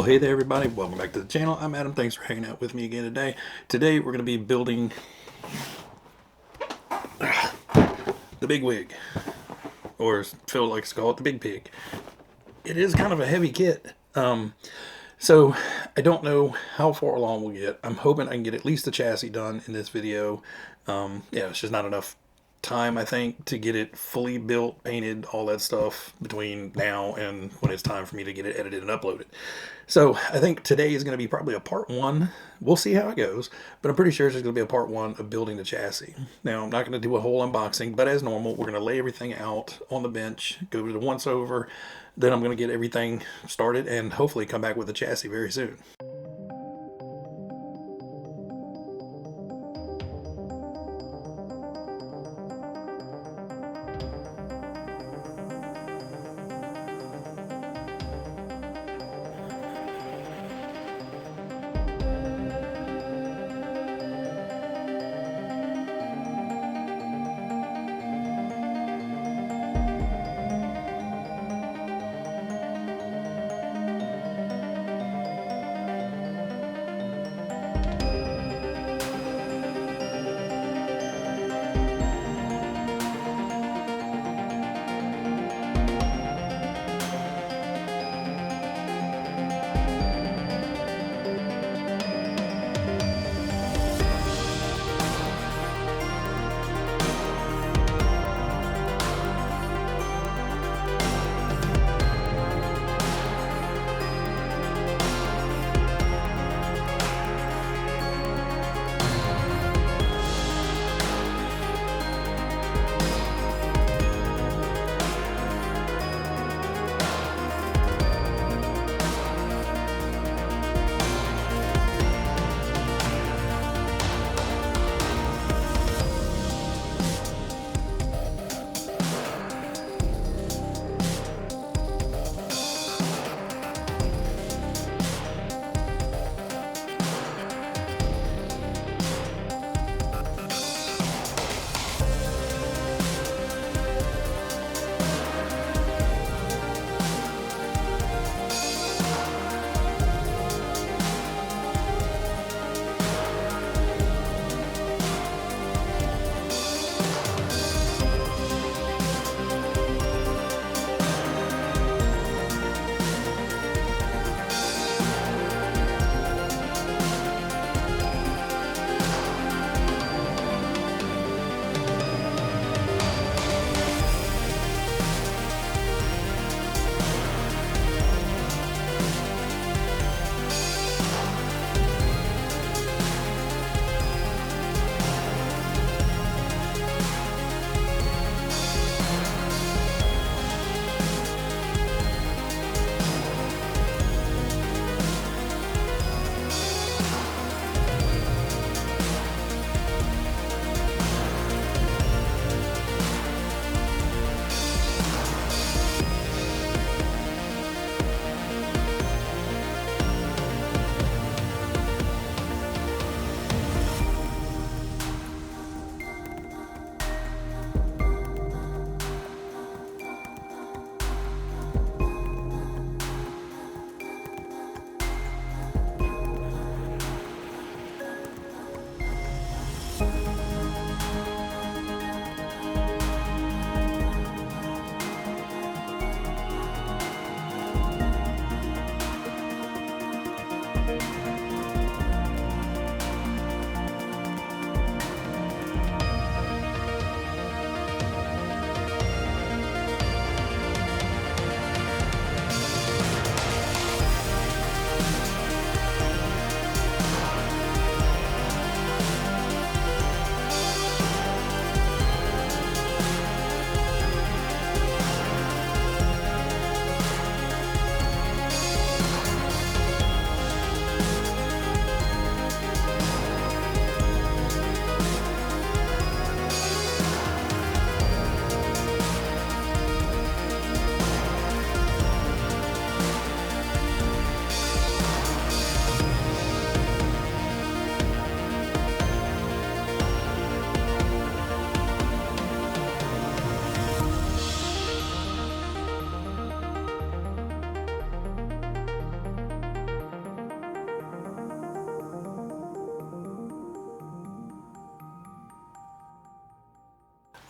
Well, hey there everybody, welcome back to the channel. I'm Adam, thanks for hanging out with me again today. Today we're going to be building the Bigwig, or as Phil likes to call it, the Big Pig. It is kind of a heavy kit, so I don't know how far along we'll get. I'm hoping I can get at least the chassis done in this video. Yeah, it's just not enough time, I think, to get it fully built, painted, all that stuff between now and when it's time for me to get it edited and uploaded. So I think today is going to be probably a part one. We'll see how it goes, but I'm pretty sure it's going to be a part one of building the chassis. Now, I'm not going to do a whole unboxing, but as normal, we're going to lay everything out on the bench, go to the once over, then I'm going to get everything started and hopefully come back with the chassis very soon.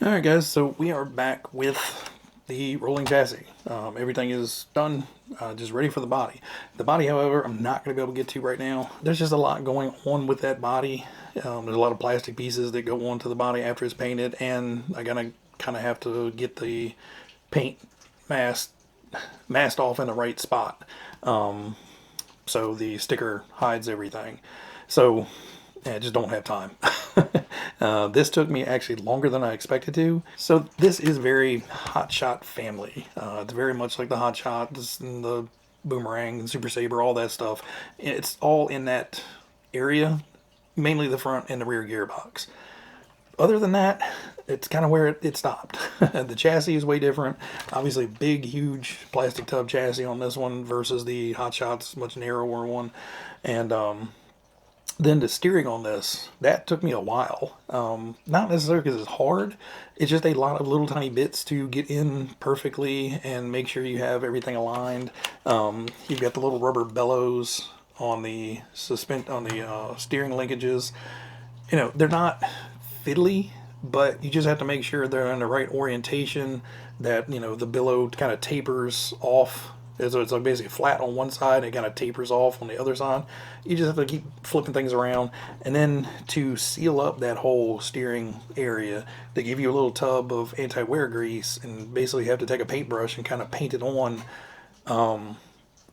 Alright guys, so we are back with the rolling chassis. Everything is done, just ready for the body. The body, however, I'm not going to be able to get to right now. There's just a lot going on with that body. There's a lot of plastic pieces that go onto the body after it's painted, and I'm going to kind of have to get the paint masked off in the right spot. So the sticker hides everything. So I just don't have time. This took me actually longer than I expected to. So this is very Hot Shot family. It's very much like the Hot Shots and the Boomerang and Super Sabre, all that stuff. It's all in that area, mainly the front and the rear gearbox. Other than that, it's kind of where it stopped. The chassis is way different. Obviously, big, huge plastic tub chassis on this one versus the Hot Shots, much narrower one. And then the steering on this, that took me a while. Not necessarily because it's hard. It's just a lot of little tiny bits to get in perfectly and make sure you have everything aligned. You've got the little rubber bellows on the steering linkages. You know, they're not fiddly, but you just have to make sure they're in the right orientation, that, you know, the billow kind of tapers off. So it's like basically flat on one side and it kind of tapers off on the other side. You just have to keep flipping things around. And then to seal up that whole steering area, they give you a little tub of anti-wear grease, and basically you have to take a paintbrush and kind of paint it on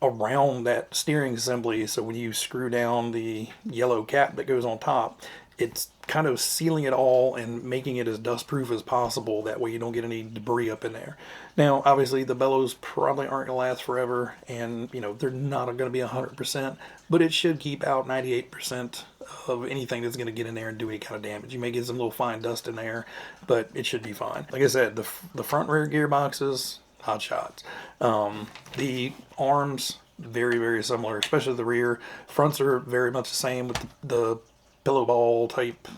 around that steering assembly. So when you screw down the yellow cap that goes on top, it's kind of sealing it all and making it as dust proof as possible. That way you don't get any debris up in there. Now, obviously the bellows probably aren't going to last forever, and you know, they're not going to be 100%, but it should keep out 98% of anything that's going to get in there and do any kind of damage. You may get some little fine dust in there, but it should be fine. Like I said, the front rear gearboxes, Hot Shots. The arms, very, very similar, especially the rear. Fronts are very much the same with the pillow ball type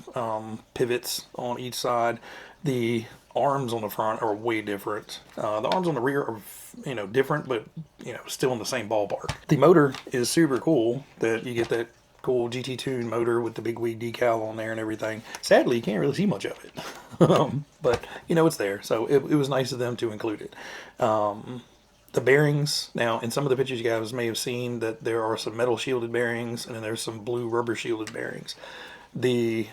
pivots on each side. The arms on the front are way different. The arms on the rear are, you know, different, but, you know, still in the same ballpark. The motor is super cool, that you get that cool GT Tune motor with the Bigwig decal on there and everything. Sadly, you can't really see much of it. But, you know, it's there. So it was nice of them to include it. The bearings, now in some of the pictures you guys may have seen that there are some metal shielded bearings and then there's some blue rubber shielded bearings. The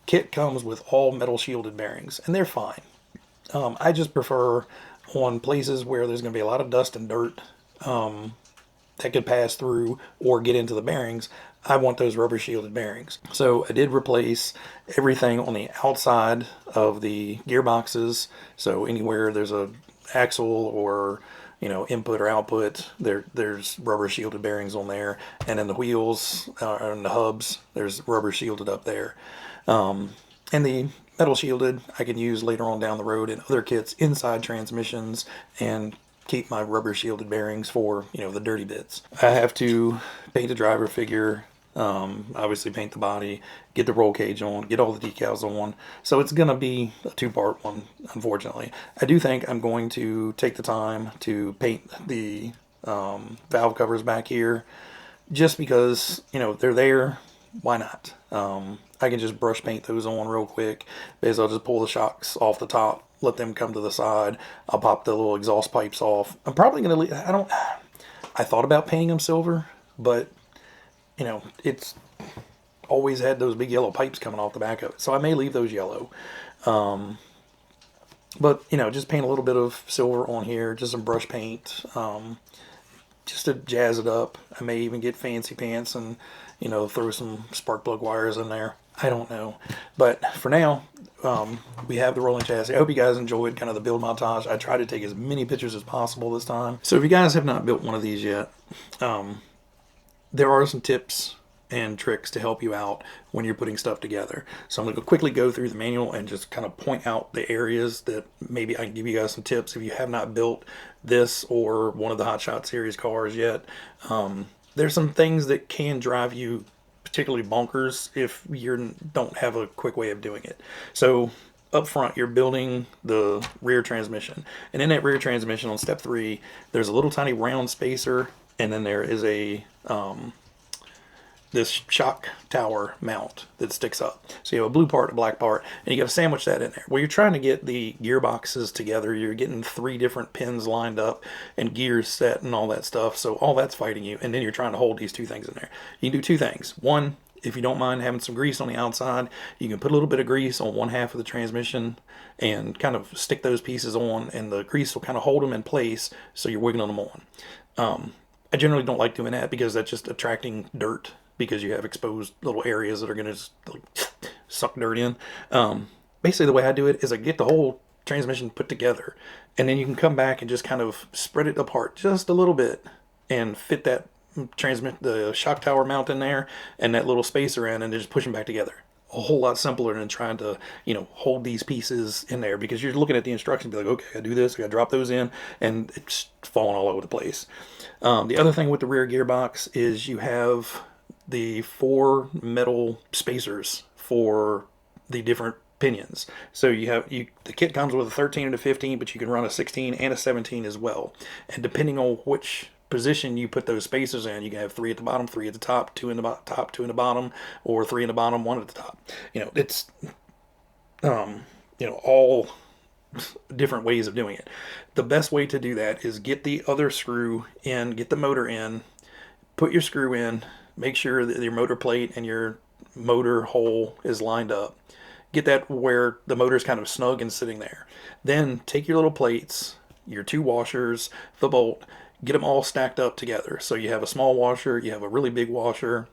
kit comes with all metal shielded bearings and they're fine. I just prefer on places where there's going to be a lot of dust and dirt that could pass through or get into the bearings. I want those rubber shielded bearings. So I did replace everything on the outside of the gearboxes. So anywhere there's a axle or, you know, input or output, there's rubber shielded bearings on there. And then the wheels and the hubs, there's rubber shielded up there. And the metal shielded I can use later on down the road in other kits inside transmissions, and keep my rubber shielded bearings for, you know, the dirty bits. I have to paint the driver figure, obviously paint the body, get the roll cage on, get all the decals on. So it's going to be a two-part one, unfortunately. I do think I'm going to take the time to paint the valve covers back here, just because, you know, they're there. Why not? I can just brush paint those on real quick. Basically, I'll just pull the shocks off the top, let them come to the side. I'll pop the little exhaust pipes off. I'm probably going to leave, I thought about painting them silver, but, you know, it's always had those big yellow pipes coming off the back of it. So I may leave those yellow. But, you know, just paint a little bit of silver on here, just some brush paint, just to jazz it up. I may even get fancy pants and, you know, throw some spark plug wires in there. I don't know. But for now, we have the rolling chassis. I hope you guys enjoyed kind of the build montage. I tried to take as many pictures as possible this time. So if you guys have not built one of these yet, there are some tips and tricks to help you out when you're putting stuff together. So I'm going to quickly go through the manual and just kind of point out the areas that maybe I can give you guys some tips if you have not built this or one of the Hot Shot series cars yet. There's some things that can drive you particularly bonkers if you don't have a quick way of doing it. So up front, you're building the rear transmission, and in that rear transmission on step 3, there's a little tiny round spacer, and then there is a this shock tower mount that sticks up. So you have a blue part, a black part, and you got to sandwich that in there. Well, you're trying to get the gearboxes together. You're getting 3 different pins lined up and gears set and all that stuff. So all that's fighting you. And then you're trying to hold these 2 things in there. You can do 2 things. One, if you don't mind having some grease on the outside, you can put a little bit of grease on one half of the transmission and kind of stick those pieces on, and the grease will kind of hold them in place so you're wiggling them on. I generally don't like doing that because that's just attracting dirt, because you have exposed little areas that are going to just like, suck dirt in. Basically, the way I do it is I get the whole transmission put together, and then you can come back and just kind of spread it apart just a little bit and fit that the shock tower mount in there and that little spacer in, and just push them back together. A whole lot simpler than trying to, hold these pieces in there, because you're looking at the instructions, be like, okay, I do this, I gotta drop those in, and it's falling all over the place. The other thing with the rear gearbox is you have the 4 metal spacers for the different pinions. So the kit comes with a 13 and a 15, but you can run a 16 and a 17 as well. And depending on which position you put those spacers in, you can have 3 at the bottom, 3 at the top, 2 in the top, 2 in the bottom, or 3 in the bottom, 1 at the top. It's all different ways of doing it. The best way to do that is get the other screw in, get the motor in, put your screw in, make sure that your motor plate and your motor hole is lined up. Get that where the motor is kind of snug and sitting there. Then take your little plates, your 2 washers, the bolt, get them all stacked up together. So you have a small washer, you have a really big washer,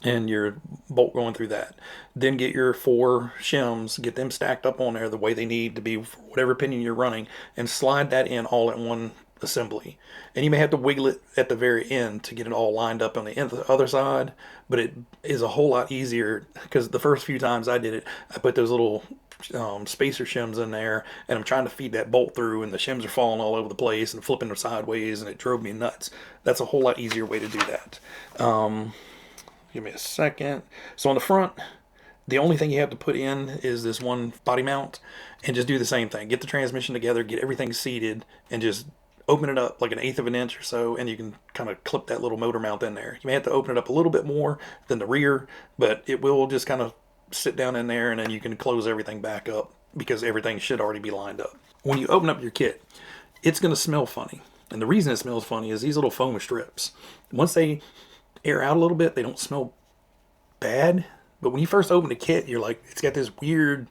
and your bolt going through that. Then get your 4 shims, get them stacked up on there the way they need to be for whatever pinion you're running, and slide that in all at one assembly. And you may have to wiggle it at the very end to get it all lined up on the other side, but it is a whole lot easier, because the first few times I did it, I put those little spacer shims in there, and I'm trying to feed that bolt through, and the shims are falling all over the place and flipping them sideways, and it drove me nuts. That's a whole lot easier way to do that. Give me a second. So on the front, the only thing you have to put in is this one body mount, and just do the same thing. Get the transmission together, get everything seated, and just open it up like 1/8 of an inch or so, and you can kind of clip that little motor mount in there. You may have to open it up a little bit more than the rear, but it will just kind of sit down in there, and then you can close everything back up, because everything should already be lined up. When you open up your kit, it's going to smell funny. And the reason it smells funny is these little foam strips. Once they air out a little bit, they don't smell bad. But when you first open the kit, you're like, it's got this weird,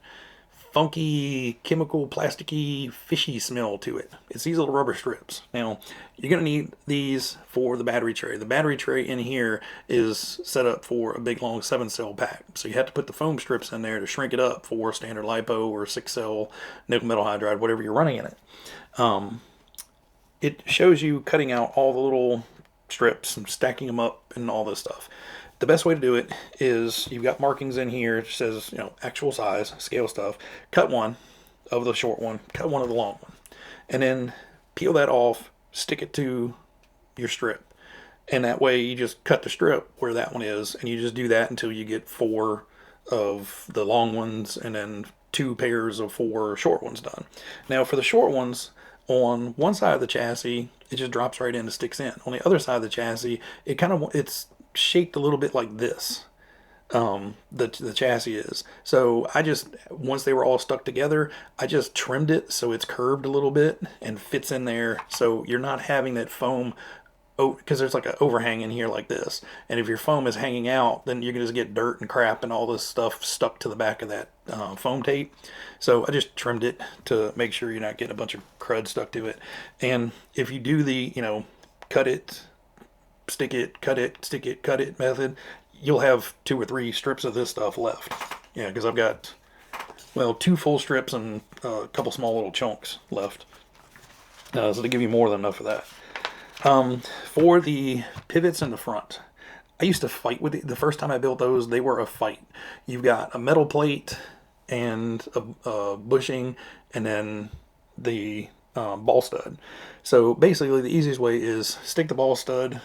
funky, chemical, plasticky, fishy smell to it. It's these little rubber strips. Now, you're going to need these for the battery tray. The battery tray in here is set up for a big, long 7-cell pack. So you have to put the foam strips in there to shrink it up for standard LiPo or 6-cell nickel metal hydride, whatever you're running in it. It shows you cutting out all the little strips and stacking them up and all this stuff. The best way to do it is, you've got markings in here. It says, actual size, scale stuff. Cut one of the short one, cut one of the long one, and then peel that off, stick it to your strip. And that way you just cut the strip where that one is, and you just do that until you get 4 of the long ones, and then 2 pairs of 4 short ones done. Now for the short ones, on one side of the chassis, it just drops right in and sticks in. On the other side of the chassis, it's shaped a little bit like this. The chassis is. So once they were all stuck together, I just trimmed it so it's curved a little bit and fits in there, so you're not having that foam, because there's like an overhang in here like this, and if your foam is hanging out, then you're gonna just get dirt and crap and all this stuff stuck to the back of that foam tape. So I just trimmed it to make sure you're not getting a bunch of crud stuck to it. And if you do the cut it, stick it, cut it, stick it, cut it method, you'll have 2 or 3 strips of this stuff left. Yeah, because I've got, 2 full strips and a couple small little chunks left. So to give you more than enough of that. For the pivots in the front, I used to fight with the first time I built those. They were a fight. You've got a metal plate and a bushing, and then the ball stud. So basically the easiest way is stick the ball stud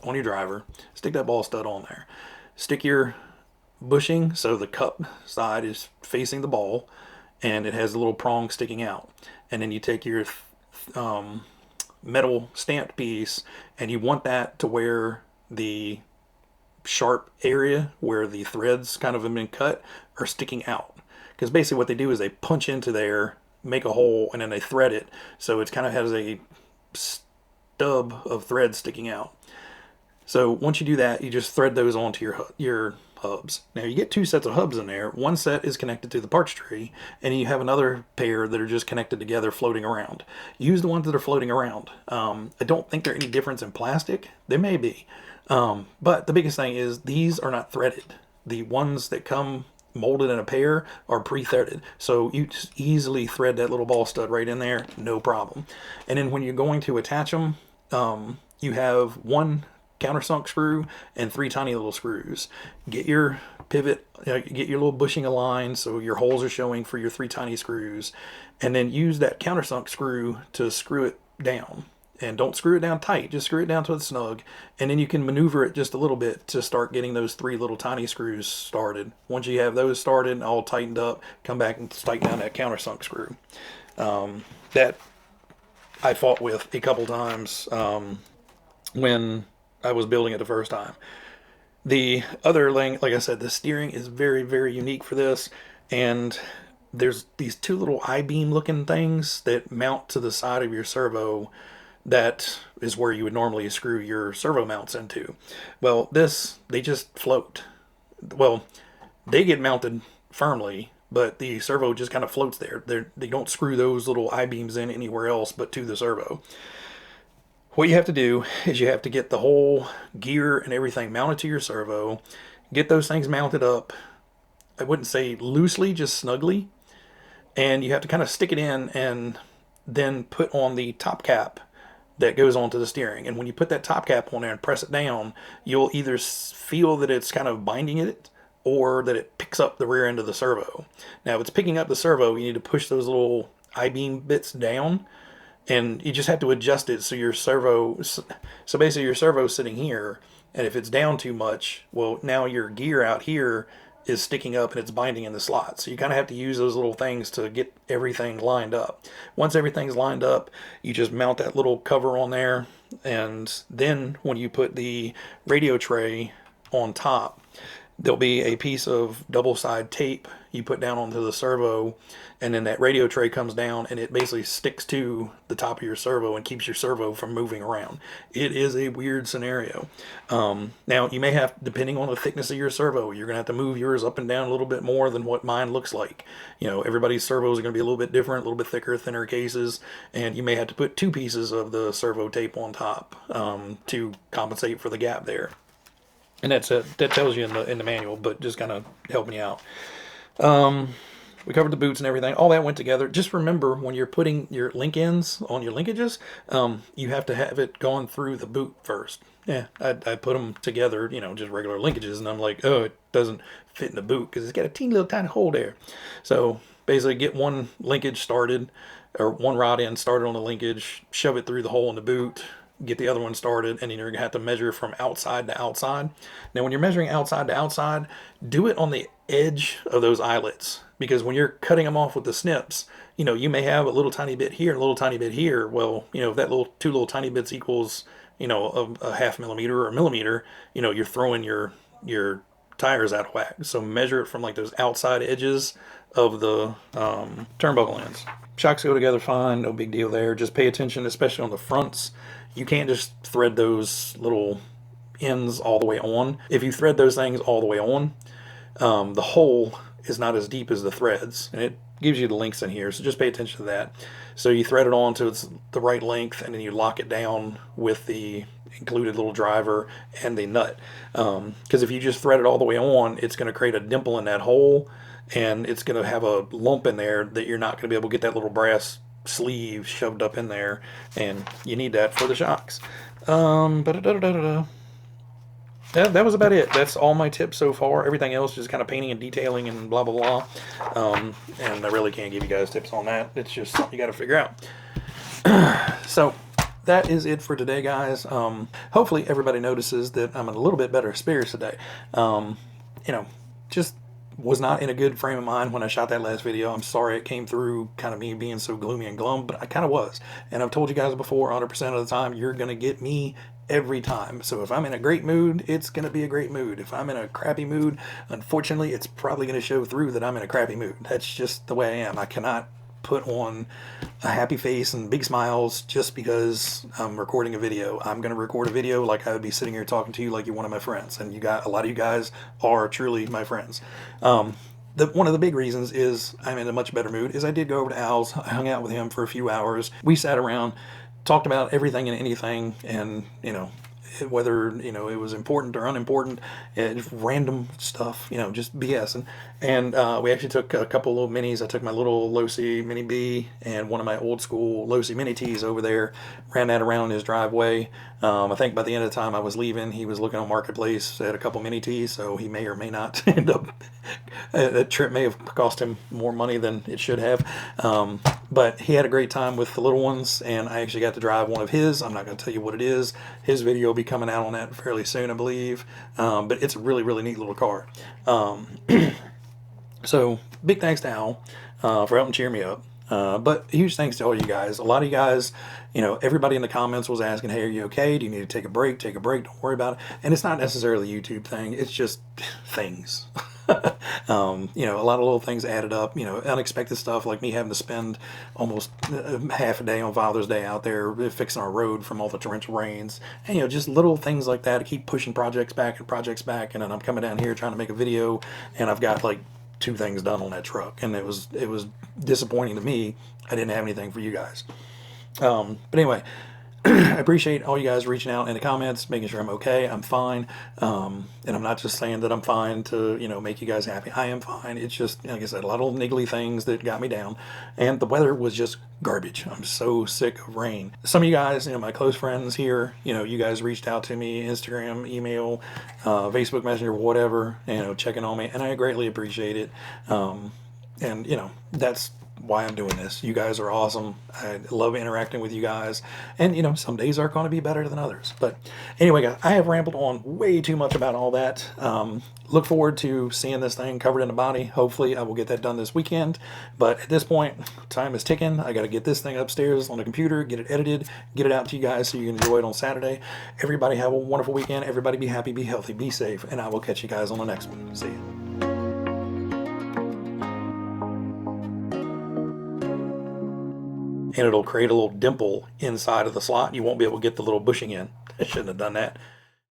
on your driver, stick that ball stud on there, stick your bushing so the cup side is facing the ball and it has a little prong sticking out, and then you take your metal stamped piece, and you want that to where the sharp area where the threads kind of have been cut are sticking out. Because basically what they do is they punch into there, make a hole, and then they thread it. So it kind of has a stub of thread sticking out. So once you do that, you just thread those onto your hubs. Now you get 2 sets of hubs in there. One set is connected to the parts tree, and you have another pair that are just connected together floating around. Use the ones that are floating around. I don't think they're any difference in plastic. They may be. But the biggest thing is these are not threaded. The ones that come molded in a pair are pre-threaded. So you just easily thread that little ball stud right in there, no problem. And then when you're going to attach them, you have 1 countersunk screw and 3 tiny little screws. Get your pivot, get your little bushing aligned so your holes are showing for your 3 tiny screws, and then use that countersunk screw to screw it down. And don't screw it down tight, just screw it down to it's snug, and then you can maneuver it just a little bit to start getting those 3 little tiny screws started. Once you have those started and all tightened up, come back and tighten down that countersunk screw. That I fought with a couple times when I was building it the first time. The other thing, like I said, the steering is very, very unique for this, and there's these 2 little I-beam looking things that mount to the side of your servo. That is where you would normally screw your servo mounts into. Well, they just float. Well, they get mounted firmly, but the servo just kind of floats there. They don't screw those little I-beams in anywhere else but to the servo. What you have to do is you have to get the whole gear and everything mounted to your servo, get those things mounted up, I wouldn't say loosely, just snugly, and you have to kind of stick it in and then put on the top cap that goes onto the steering. And when you put that top cap on there and press it down, you'll either feel that it's kind of binding it or that it picks up the rear end of the servo. Now, if it's picking up the servo, you need to push those little I-beam bits down, and you just have to adjust it so your servo, so basically your servo's sitting here, and if it's down too much, well, now your gear out here is sticking up and it's binding in the slot. So you kind of have to use those little things to get everything lined up. Once everything's lined up, you just mount that little cover on there, and then when you put the radio tray on top, there'll be a piece of double-side tape you put down onto the servo, and then that radio tray comes down and it basically sticks to the top of your servo and keeps your servo from moving around. It is a weird scenario. Now, you may have, depending on the thickness of your servo, you're going to have to move yours up and down a little bit more than what mine looks like. You know, everybody's servos are going to be a little bit different, a little bit thicker, thinner cases, and you may have to put 2 pieces of the servo tape on top to compensate for the gap there. And that tells you in the manual, but just kind of helping you out. We covered the boots and everything. All that went together. Just remember, when you're putting your link ends on your linkages, you have to have it gone through the boot first. Yeah, I put them together, you know, just regular linkages, and I'm like, oh, it doesn't fit in the boot because it's got a teeny little tiny hole there. So basically get one linkage started, or one rod end started on the linkage, shove it through the hole in the boot, get the other one started, and then you're going to have to measure from outside to outside. Now, when you're measuring outside to outside, do it on the edge of those eyelets, because when you're cutting them off with the snips, you know, you may have a little tiny bit here and a little tiny bit here. Well, you know, if that little 2 little tiny bits equals, you know, a half millimeter or a millimeter, you know, you're throwing your tires out of whack. So measure it from like those outside edges of the turnbuckle ends. Shocks go together fine, no big deal there. Just pay attention, especially on the fronts. You can't just thread those little ends all the way on. If you thread those things all the way on, the hole is not as deep as the threads, and it gives you the links in here, so just pay attention to that. So you thread it on to it's the right length, and then you lock it down with the included little driver and the nut. Because if you just thread it all the way on, it's going to create a dimple in that hole, and it's going to have a lump in there that you're not going to be able to get that little brass sleeve shoved up in there, and you need that for the shocks. That was about it. That's all my tips so far. Everything else just kind of painting and detailing and blah blah blah. And I really can't give you guys tips on that. It's just something you got to figure out. So that is it for today, guys. Hopefully everybody notices that I'm in a little bit better spirits today. You know, just was not in a good frame of mind when I shot that last video. I'm sorry it came through kind of me being so gloomy and glum, but I kind of was. And I've told you guys before, 100% of the time, you're going to get me every time. So if I'm in a great mood, it's going to be a great mood. If I'm in a crappy mood, unfortunately, it's probably going to show through that I'm in a crappy mood. That's just the way I am. I cannot put on a happy face and big smiles just because I'm recording a video. I'm going to record a video like I would be sitting here talking to you like you're one of my friends. And you got a lot of you guys are truly my friends. One of the big reasons is I'm in a much better mood is I did go over to Al's. I hung out with him for a few hours. We sat around, talked about everything and anything, and, you know, whether, you know, it was important or unimportant, just random stuff, you know, just BS. And we actually took a couple little minis. I took my little Losi Mini B and one of my old school Losi Mini T's over there, ran that around his driveway. I think by the end of the time I was leaving, he was looking on Marketplace at a couple Mini T's, so he may or may not end up, that trip may have cost him more money than it should have. But he had a great time with the little ones, and I actually got to drive one of his. I'm not going to tell you what it is. His video will be coming out on that fairly soon, I believe. But it's a really, really neat little car. So big thanks to Al for helping cheer me up. But huge thanks to all you guys. A lot of you guys, you know, everybody in the comments was asking, hey, are you okay? Do you need to take a break? Take a break. Don't worry about it. And it's not necessarily a YouTube thing. It's just things. You know, a lot of little things added up, you know, unexpected stuff like me having to spend almost half a day on Father's Day out there fixing our road from all the torrential rains. And, you know, just little things like that. I keep pushing projects back. And then I'm coming down here trying to make a video, and I've got like 2 things done on that truck, and it was disappointing to me. I didn't have anything for you guys. But anyway, I appreciate all you guys reaching out in the comments, making sure I'm okay. I'm fine. And I'm not just saying that I'm fine to, you know, make you guys happy. I am fine. It's just, like I said, a lot of niggly things that got me down. And the weather was just garbage. I'm so sick of rain. Some of you guys, you know, my close friends here, you know, you guys reached out to me, Instagram, email, Facebook Messenger, whatever, you know, checking on me. And I greatly appreciate it. And, you know, that's why I'm doing this. You guys are awesome. I love interacting with you guys. And, you know, some days are going to be better than others. But anyway, guys, I have rambled on way too much about all that. Look forward to seeing this thing covered in the body. Hopefully I will get that done this weekend. But at this point, time is ticking. I got to get this thing upstairs on the computer, get it edited, get it out to you guys so you can enjoy it on Saturday. Everybody have a wonderful weekend. Everybody be happy, be healthy, be safe. And I will catch you guys on the next one. See you. And it'll create a little dimple inside of the slot. You won't be able to get the little bushing in. I shouldn't have done that.